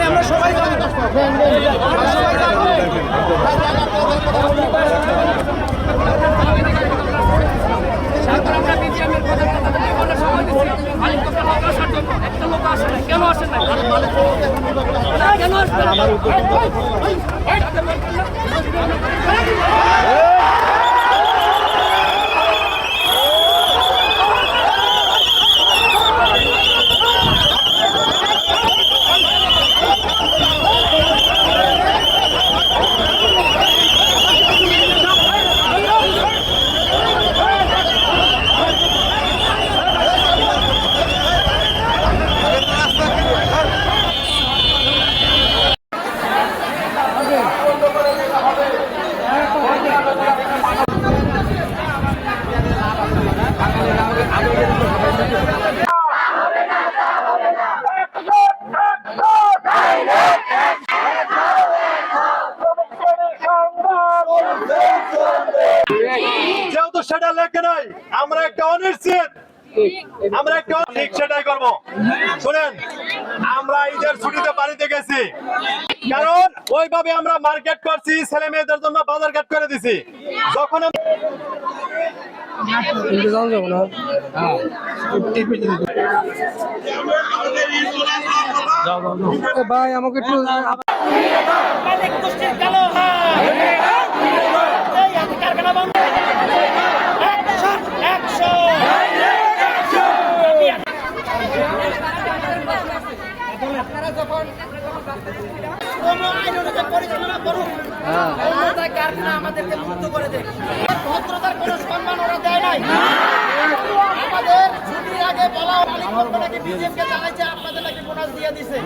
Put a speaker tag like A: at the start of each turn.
A: আমরা সবাই কেন আসেন না কেন
B: যেহেতু সেটা লেখে নাই, আমরা একটা অনিশ্চিত আমরা একটা ঠিক সেটাই করবো। শুনেন, আমরা ঈদের ছুটিতে বাড়িতে গেছি, কারণ ওইভাবে আমরা মার্কেট করছি, ছেলে মেয়েদের জন্য বাজার ঘাট করে দিছি। যখন
A: ভাই আমাকে একটু
C: কারখানা আমাদেরকে মুক্ত করে দেয়। ভদ্রতার কোনো সম্মান ওরা দেয় নাই। আমাদের ছুটির আগে বলা মালিক নাকি বিজেপিকে জানাইছে আপনাদের নাকি বোনাস দিয়ে দিছে।